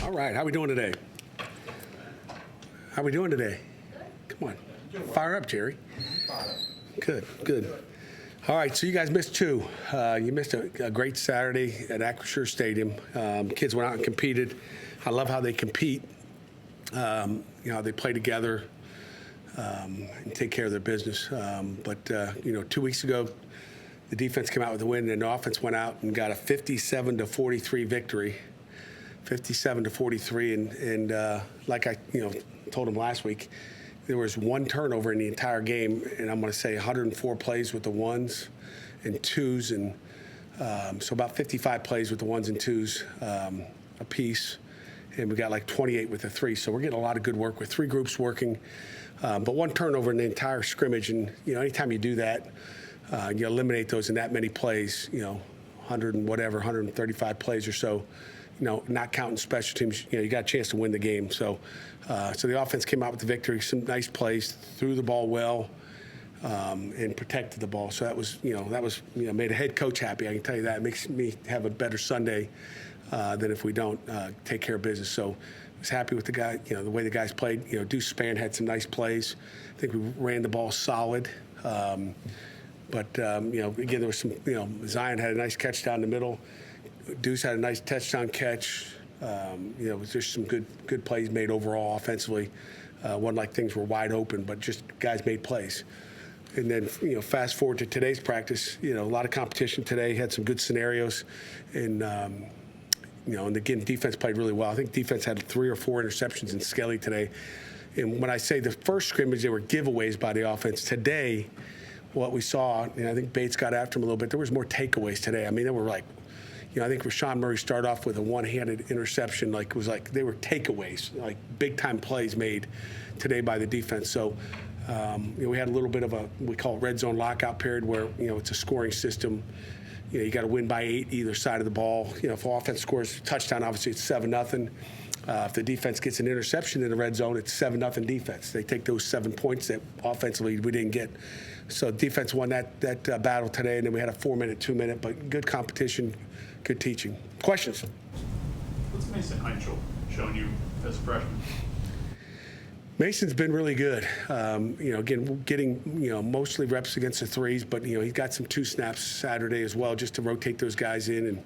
All right, how we doing today? How we doing today? Come on, fire up, Jerry. Good, good. All right, so you guys missed two. You missed a great Saturday at Acrisure Stadium. Kids went out and competed. I love how they compete. You know, they play together and take care of their business. But 2 weeks ago, the defense came out with a win, and the offense went out and got a 57-43 victory. 57-43, and like I told them last week, there was one turnover in the entire game, and I'm going to say 104 plays with the ones and twos, and so about 55 plays with the ones and twos a piece, and we got like 28 with the three. So we're getting a lot of good work with three groups working, but one turnover in the entire scrimmage, and anytime you do that, you eliminate those in that many plays, 100 and whatever, 135 plays or so. Not counting special teams, you got a chance to win the game. So the offense came out with the victory, some nice plays, threw the ball well, and protected the ball. So that was made a head coach happy. I can tell you that. It makes me have a better Sunday than if we don't take care of business. So I was happy with the guy, the way the guys played. Deuce Spann had some nice plays. I think we ran the ball solid. But again, there was some, Zion had a nice catch down the middle. Deuce had a nice touchdown catch. It was just some good plays made overall offensively. Wasn't like things were wide open, but just guys made plays. And then, fast forward to today's practice, a lot of competition today, had some good scenarios. And, and again, defense played really well. I think defense had 3 or 4 interceptions in Skelly today. And when I say the first scrimmage, they were giveaways by the offense. Today, what we saw, and I think Bates got after him a little bit, there was more takeaways today. I mean, there were like, I think Rashawn Murray started off with a one-handed interception. They were takeaways, like big-time plays made today by the defense. So, we had a little bit of we call it red zone lockout period where, it's a scoring system. You got to win by 8 either side of the ball. If offense scores a touchdown, obviously it's 7-0. If the defense gets an interception in the red zone, it's 7-0 defense. They take those 7 points that offensively we didn't get. So defense won that battle today, and then we had a 4-minute, 2-minute, but good competition, good teaching. Questions? What's Mason Heinschel shown you as a freshman? Mason's been really good. Again, getting mostly reps against the threes, but he got some 2 snaps Saturday as well, just to rotate those guys in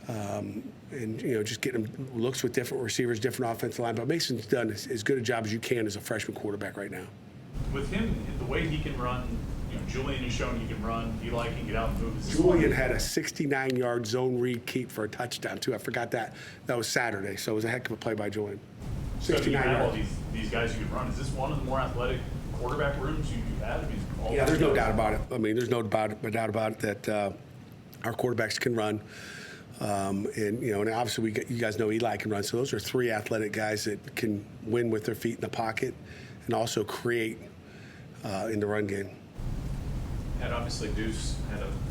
and just getting looks with different receivers, different offensive line. But Mason's done as good a job as you can as a freshman quarterback right now. With him, the way he can run, Julian has shown he can run. Eli can get out and move. Julian had a 69-yard zone read keep for a touchdown, too. I forgot that. That was Saturday, so it was a heck of a play by Julian. 69 yards. All these guys you can run. Is this one of the more athletic quarterback rooms you have? Yeah, there's no doubt about it. I mean, there's no doubt about it that our quarterbacks can run. And obviously you guys know Eli can run. So those are 3 athletic guys that can win with their feet in the pocket and also create in the run game. And obviously Deuce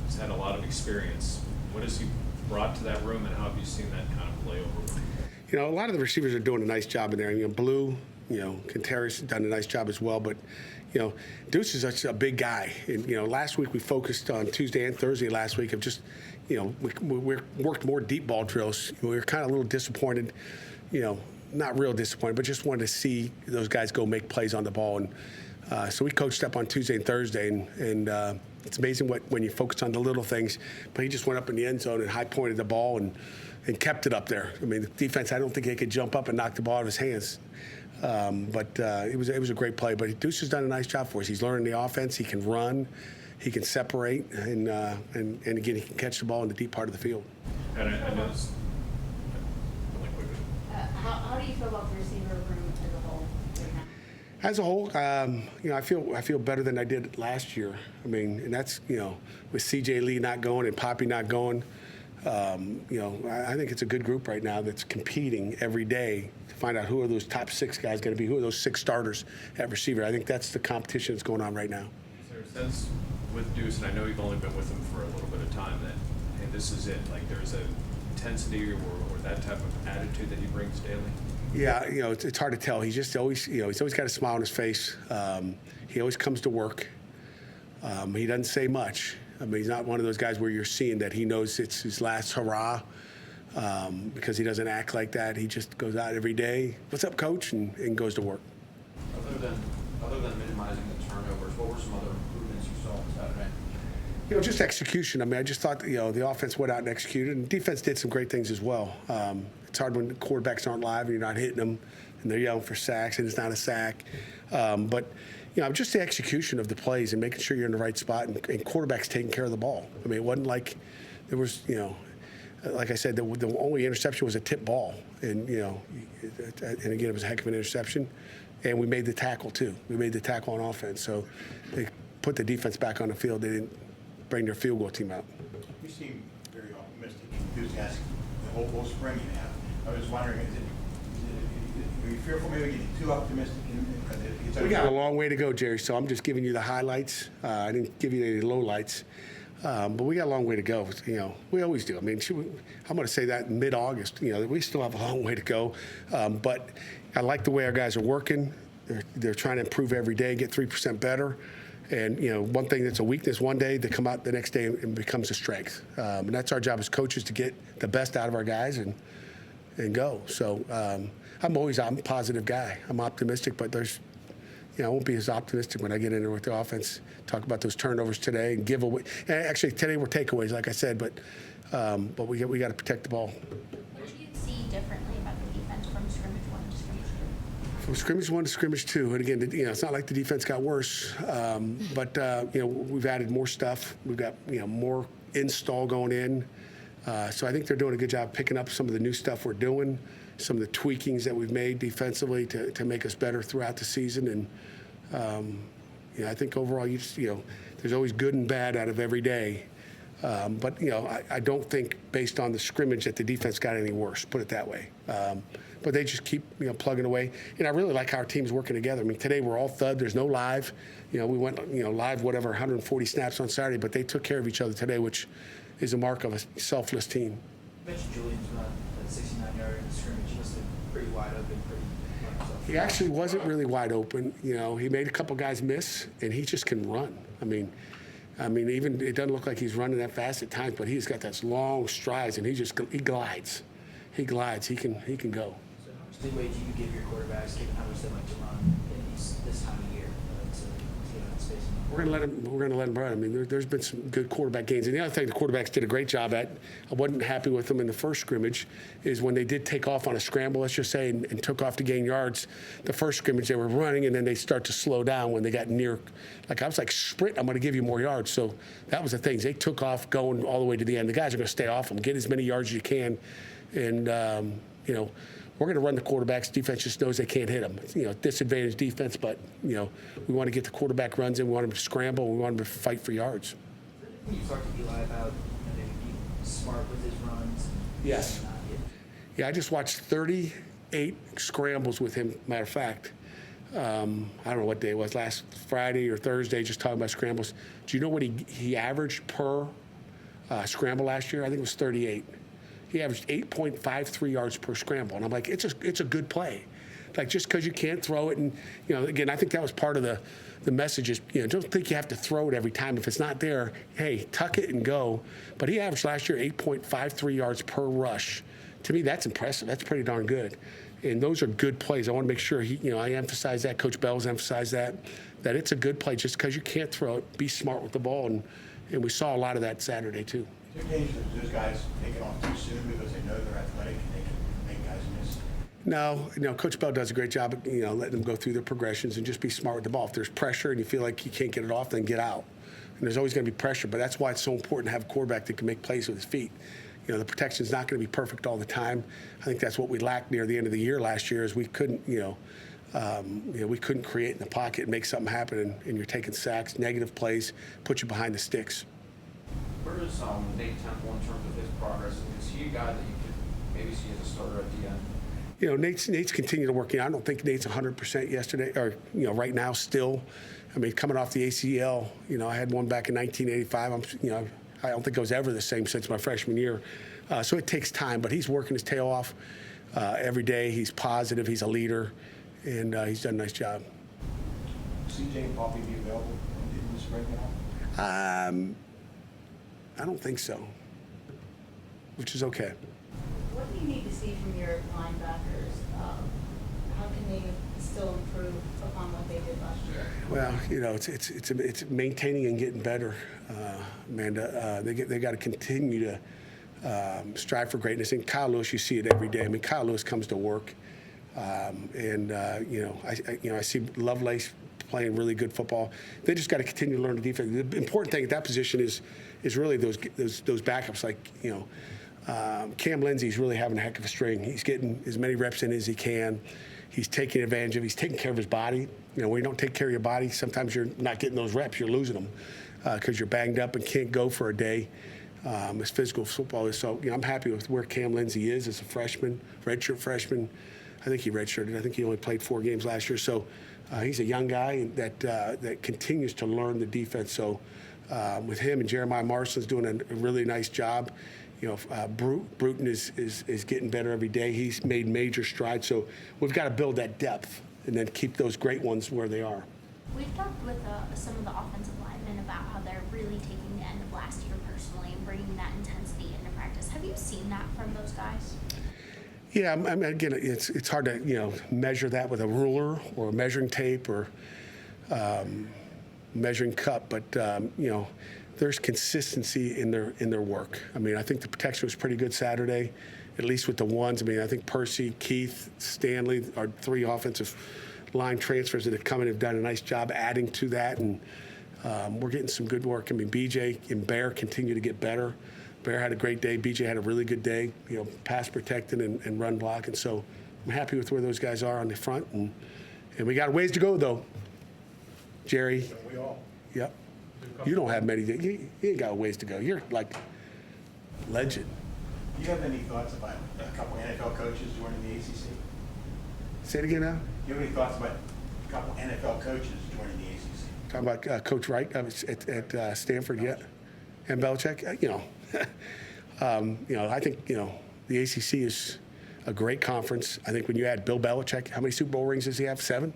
has had a lot of experience. What has he brought to that room, and how have you seen that kind of play over? A lot of the receivers are doing a nice job in there. Blue, Contreras has done a nice job as well. But, Deuce is such a big guy. And, last week we focused on Tuesday and Thursday last week of just, we worked more deep ball drills. We were kind of a little disappointed, not real disappointed, but just wanted to see those guys go make plays on the ball. And so we coached up on Tuesday and Thursday. And it's amazing when you focus on the little things. But he just went up in the end zone and high-pointed the ball and kept it up there. I mean, the defense, I don't think they could jump up and knock the ball out of his hands. But it was a great play. But Deuce has done a nice job for us. He's learning the offense. He can run. He can separate. And again, he can catch the ball in the deep part of the field. And I know this. How do you feel about the receiver room as a whole right now? As a whole, I feel better than I did last year. I mean, and that's, with C.J. Lee not going and Poppy not going, I think it's a good group right now that's competing every day to find out who are those top 6 guys going to be, who are those 6 starters at receiver. I think that's the competition that's going on right now. Is there a sense with Deuce, and I know you've only been with him for a little bit of time, that, hey, this is it, like there's a intensity or that type of attitude that he brings daily? Yeah, it's hard to tell. He's just always, he's always got a smile on his face. He always comes to work. He doesn't say much. I mean, he's not one of those guys where you're seeing that he knows it's his last hurrah because he doesn't act like that. He just goes out every day, "What's up, coach?" and goes to work. Other than minimizing the turnovers, what were some other improvements you saw on Saturday? Just execution. I mean, I just thought, the offense went out and executed, and defense did some great things as well. It's hard when the quarterbacks aren't live and you're not hitting them, and they're yelling for sacks, and it's not a sack. But just the execution of the plays and making sure you're in the right spot, and quarterbacks taking care of the ball. I mean, it wasn't like there was, like I said, the only interception was a tip ball, and again, it was a heck of an interception. And we made the tackle, too. We made the tackle on offense. So they put the defense back on the field. They didn't bring their field goal team out. You seem very optimistic and enthusiastic the whole spring you have. I was wondering, are you fearful maybe getting too optimistic? We got a long way to go, Jerry, so I'm just giving you the highlights. I didn't give you any lowlights. But we got a long way to go. We always do. I mean, I'm going to say that in mid-August. We still have a long way to go. But I like the way our guys are working. They're trying to improve every day, get 3% better. And one thing that's a weakness one day, they come out the next day and becomes a strength. And that's our job as coaches, to get the best out of our guys and go. So I'm a positive guy. I'm optimistic, but I won't be as optimistic when I get in there with the offense. Talk about those turnovers today and give away. And actually, today were takeaways, like I said, but we got to protect the ball. What did you see differently about the defense from scrimmage 1 to scrimmage 2? From scrimmage 1 to scrimmage 2, and again, it's not like the defense got worse, but we've added more stuff. We've got more install going in, so I think they're doing a good job picking up some of the new stuff we're doing, some of the tweakings that we've made defensively to make us better throughout the season. And I think overall, there's always good and bad out of every day. But I don't think, based on the scrimmage, that the defense got any worse. Put it that way. But they just keep plugging away. And I really like how our team's working together. I mean, today we're all thud. There's no live. We went live 140 snaps on Saturday, but they took care of each other today, which is a mark of a selfless team. You mentioned Julian's run at 69-yard scrimmage. He must have been pretty wide open, He actually wasn't really wide open. He made a couple guys miss, and he just can run. I mean, even it doesn't look like he's running that fast at times, but he's got those long strides, and he glides. He glides. He can go. So how much leeway do you give your quarterbacks, given how much they like to run in this time of year, to get out of space? We're going to let him run. I mean, there's been some good quarterback gains. And the other thing the quarterbacks did a great job at, I wasn't happy with them in the first scrimmage, is when they did take off on a scramble, let's just say, and took off to gain yards. The first scrimmage, they were running, and then they start to slow down when they got near. Like, I was like, sprint, I'm going to give you more yards. So that was the thing. They took off going all the way to the end. The guys are going to stay off them, get as many yards as you can. And, we're going to run the quarterbacks. Defense just knows they can't hit them. Disadvantage defense, but, we want to get the quarterback runs in. We want them to scramble. We want them to fight for yards. You talked to Eli about maybe being smart with his runs. Yes. Yeah, I just watched 38 scrambles with him, matter of fact. I don't know what day it was, last Friday or Thursday, just talking about scrambles. Do you know what he averaged per scramble last year? I think it was 38. He averaged 8.53 yards per scramble. And I'm like, it's a good play. Like, just because you can't throw it. And, again, I think that was part of the message is, don't think you have to throw it every time. If it's not there, hey, tuck it and go. But he averaged last year 8.53 yards per rush. To me, that's impressive. That's pretty darn good. And those are good plays. I want to make sure I emphasize that. Coach Bell's emphasized that it's a good play. Just because you can't throw it, be smart with the ball. And we saw a lot of that Saturday, too. Is there danger that those guys take it off too soon because they know they're athletic and they can make guys miss? No, Coach Bell does a great job of, letting them go through their progressions and just be smart with the ball. If there's pressure and you feel like you can't get it off, then get out. And there's always going to be pressure, but that's why it's so important to have a quarterback that can make plays with his feet. The protection's not going to be perfect all the time. I think that's what we lacked near the end of the year last year, is we couldn't, we couldn't create in the pocket and make something happen, and you're taking sacks, negative plays, put you behind the sticks. Where is Nate Temple in terms of his progress? Is he a guy that you could maybe see as a starter at the end? Nate's continued to work. I don't think Nate's 100% yesterday, or right now still. I mean, coming off the ACL, I had one back in 1985. I don't think I was ever the same since my freshman year. So it takes time, but he's working his tail off every day. He's positive. He's a leader, and he's done a nice job. CJ and Poppy be available in the spring now? I don't think so, which is okay. what do you need to see from your linebackers? How can they still improve upon what they did last year? Well, you know, it's maintaining and getting better, Amanda. They got to continue to strive for greatness. And Kyle Lewis, you see it every day. I mean, Kyle Lewis comes to work, you know, I see Lovelace playing really good football. They just got to continue to learn the defense. The important thing at that position is really those backups. Like, you know, Cam Lindsey's really having a heck of a string. He's getting as many reps in as he can. He's taking advantage of. He's taking care of his body. You know, when you don't take care of your body, sometimes you're not getting those reps. You're losing them because you're banged up and can't go for a day. As physical football is. So, you know, I'm happy with where Cam Lindsey is as a freshman, redshirt freshman. I think he redshirted. I think he only played 4 games last year. So he's a young guy that continues to learn the defense. So with him and Jeremiah Marston's doing a really nice job. You know, Bruton is getting better every day. He's made major strides. So we've got to build that depth and then keep those great ones where they are. We've talked with some of the offensive linemen about how they're really taking the end of last year personally and bringing that intensity into practice. Have you seen that from those guys? Yeah, I mean, again, it's hard to, you know, measure that with a ruler or a measuring tape or measuring cup, but you know, there's consistency in their work. I mean, I think the protection was pretty good Saturday, at least with the ones. I mean, I think Percy, Keith, Stanley are 3 offensive line transfers that have come and have done a nice job adding to that, and we're getting some good work. I mean, BJ and Bear continue to get better. Bear had a great day. BJ had a really good day, you know, pass protecting and run blocking. So I'm happy with where those guys are on the front, and we got a ways to go though. Jerry. We all. Yep. You don't have many. You ain't got a ways to go. You're like legend. Do you have any thoughts about a couple NFL coaches joining the ACC? Say it again now. Do you have any thoughts about a couple NFL coaches joining the ACC? Talking about Coach Wright at Stanford, yeah, and Belichick. You know, I think, you know, the ACC is a great conference. I think when you add Bill Belichick, how many Super Bowl rings does he have? 7.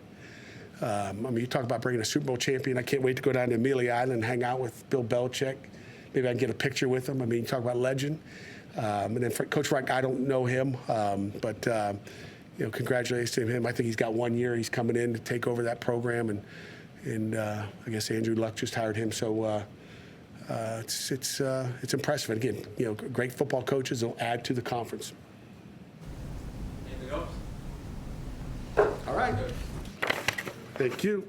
I mean, you talk about bringing a Super Bowl champion. I can't wait to go down to Amelia Island and hang out with Bill Belichick. Maybe I can get a picture with him. I mean, you talk about legend. And then for Coach Wright, I don't know him, but you know, congratulations to him. I think he's got 1 year. He's coming in to take over that program, and I guess Andrew Luck just hired him. So it's impressive. And again, you know, great football coaches will add to the conference. Anything else? All right. Thank you.